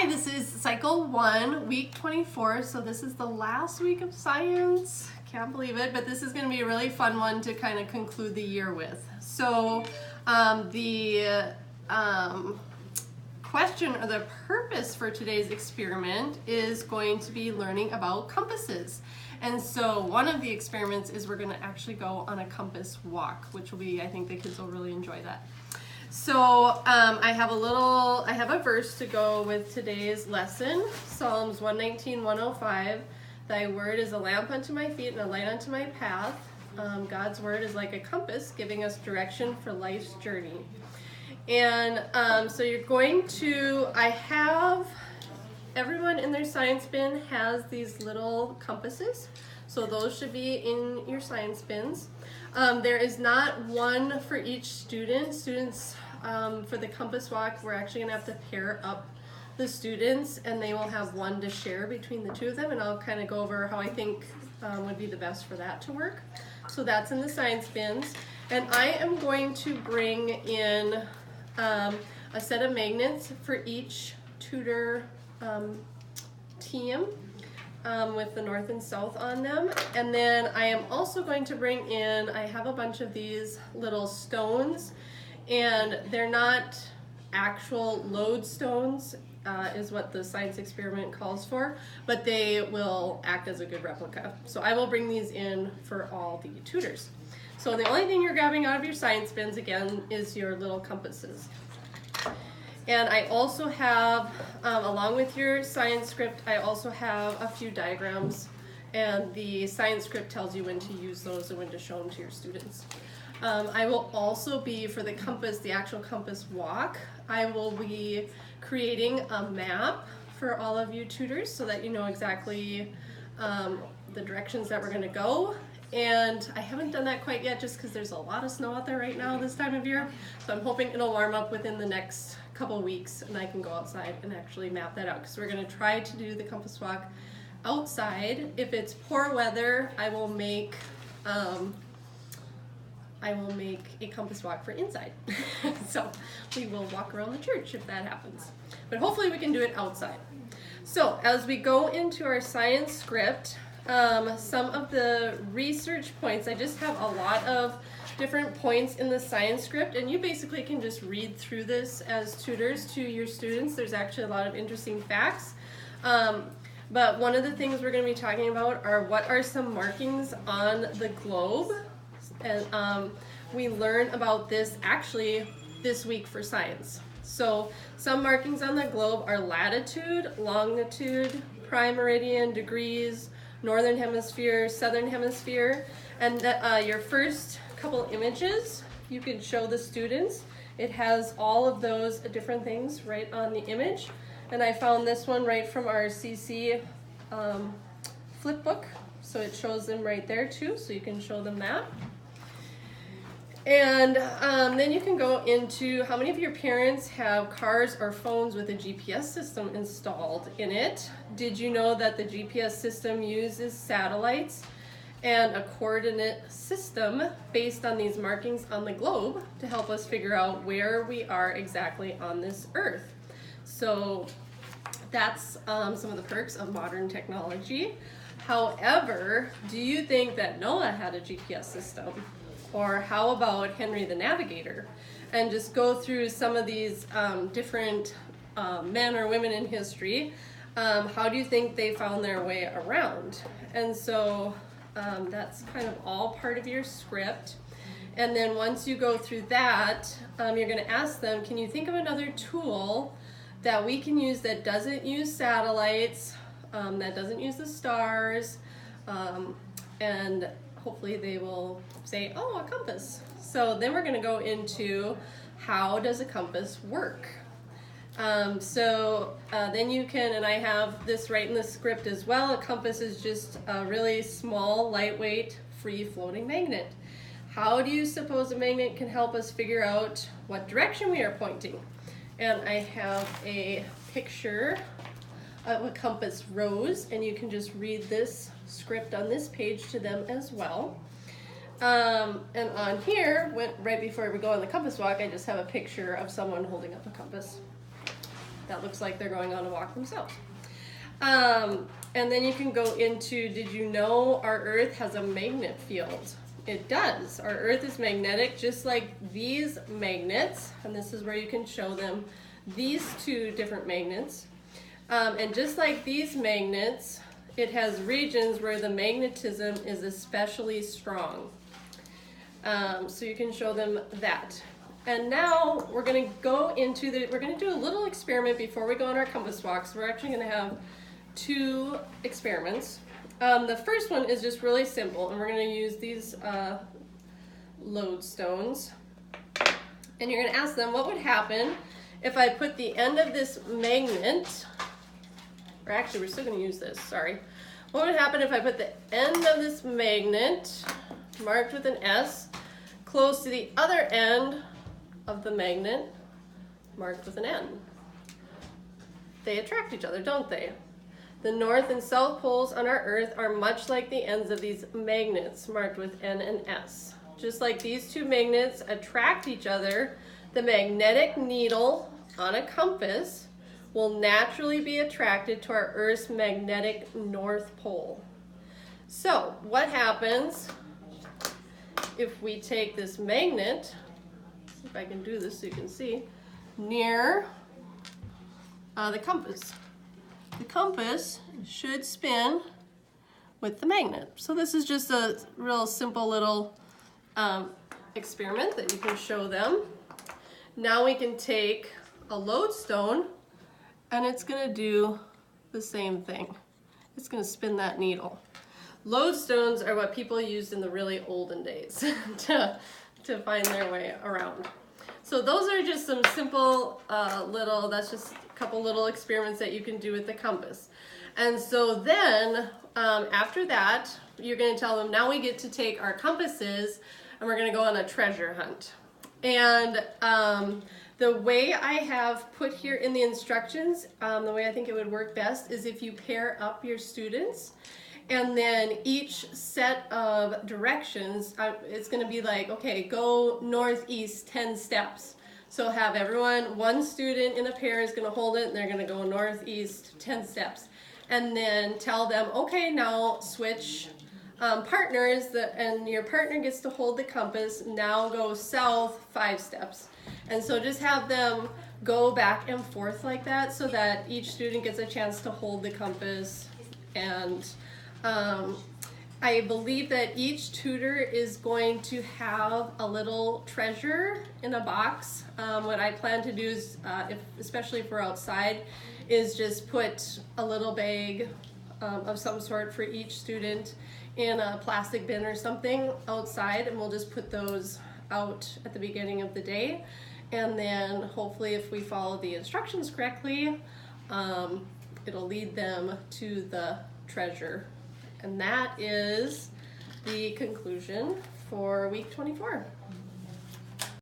Hi, this is cycle 1, week 24. So this is the last week of science. Can't believe it, but this is going to be a really fun one to kind of conclude the year with. So the question or the purpose for today's experiment is going to be learning about compasses. And so one of the experiments is we're going to actually go on a compass walk, which will be, I think the kids will really enjoy that. So I have a verse to go with today's lesson, Psalms 119, 105. Thy word is a lamp unto my feet and a light unto my path. God's word is like a compass, giving us direction for life's journey. And so you're going to, everyone in their science bin has these little compasses. So those should be in your science bins. There is not one for each student. Students, for the compass walk, we're actually going to have to pair up the students, and they will have one to share between the two of them, and I'll kind of go over how I think would be the best for that to work. So that's in the science bins. And I am going to bring in a set of magnets for each tutor team. With the north and south on them. And then I am also going to bring in, I have a bunch of these little stones, and they're not actual lodestones, is what the science experiment calls for, but they will act as a good replica. So I will bring these in for all the tutors. So the only thing you're grabbing out of your science bins, again, is your little compasses. And I also have, along with your science script, I also have a few diagrams, and the science script tells you when to use those and when to show them to your students. I will also be, for the compass, the actual compass walk, I will be creating a map for all of you tutors so that you know exactly the directions that we're going to go. And I haven't done that quite yet just because there's a lot of snow out there right now this time of year. So I'm hoping it'll warm up within the next couple weeks and I can go outside and actually map that out, because we're going to try to do the compass walk outside. If it's poor weather, I will make a compass walk for inside. So we will walk around the church if that happens. But hopefully we can do it outside. So as we go into our science script, some of the research points, I just have a lot of different points in the science script, and you basically can just read through this as tutors to your students. There's actually a lot of interesting facts. But one of the things we're going to be talking about are what are some markings on the globe. And we learn about this actually this week for science. So some markings on the globe are latitude, longitude, prime meridian, degrees, northern hemisphere, southern hemisphere. And your first couple images you can show the students. It has all of those different things right on the image. And I found this one right from our CC flip book. So it shows them right there too, so you can show them that. And then you can go into how many of your parents have cars or phones with a GPS system installed in it. Did you know that the GPS system uses satellites and a coordinate system based on these markings on the globe to help us figure out where we are exactly on this earth? So that's some of the perks of modern technology. However, do you think that Noah had a GPS system? Or how about Henry the Navigator? And just go through some of these different men or women in history. How do you think they found their way around? And so that's kind of all part of your script. And then once you go through that, you're going to ask them, can you think of another tool that we can use that doesn't use satellites, that doesn't use the stars, and hopefully they will say, oh, a compass. So then we're going to go into how does a compass work? Then you can, and I have this right in the script as well, a compass is just a really small, lightweight, free-floating magnet. How do you suppose a magnet can help us figure out what direction we are pointing? And I have a picture of a compass rose, and you can just read this script on this page to them as well. And on here, right before we go on the compass walk, I just have a picture of someone holding up a compass. that looks like they're going on a walk themselves. And then you can go into, did you know our Earth has a magnet field? It does. Our Earth is magnetic, just like these magnets, and this is where you can show them these two different magnets. And just like these magnets, it has regions where the magnetism is especially strong. So you can show them that. And now we're going to go into we're going to do a little experiment before we go on our compass walks. We're actually going to have 2 experiments. The first one is just really simple, and we're going to use these lodestones. And you're going to ask them, what would happen if I put the end of this magnet, or actually we're still going to use this, sorry. What would happen if I put the end of this magnet, marked with an S, close to the other end of the magnet, marked with an N? They attract each other, don't they? The north and south poles on our Earth are much like the ends of these magnets, marked with N and S. Just like these 2 magnets attract each other, the magnetic needle on a compass will naturally be attracted to our Earth's magnetic north pole. So, what happens if we take this magnet, see if I can do this so you can see, near the compass? The compass should spin with the magnet. So this is just a real simple little experiment that you can show them. Now we can take a lodestone, and it's going to do the same thing. It's going to spin that needle. Lodestones are what people used in the really olden days to find their way around. So those are just some simple that's just a couple little experiments that you can do with the compass. And so then after that, you're going to tell them, now we get to take our compasses and we're going to go on a treasure hunt. And the way I have put here in the instructions, the way I think it would work best is if you pair up your students, and then each set of directions, it's going to be like, okay, go northeast 10 steps. So have everyone, one student in a pair is going to hold it, and they're going to go northeast 10 steps. And then tell them, okay, now switch partners, and your partner gets to hold the compass. Now go south 5 steps. And so just have them go back and forth like that, so that each student gets a chance to hold the compass. And I believe that each tutor is going to have a little treasure in a box. What I plan to do is, especially for outside, is just put a little bag of some sort for each student in a plastic bin or something outside, and we'll just put those out at the beginning of the day. And then hopefully, if we follow the instructions correctly, it'll lead them to the treasure. And that is the conclusion for week 24.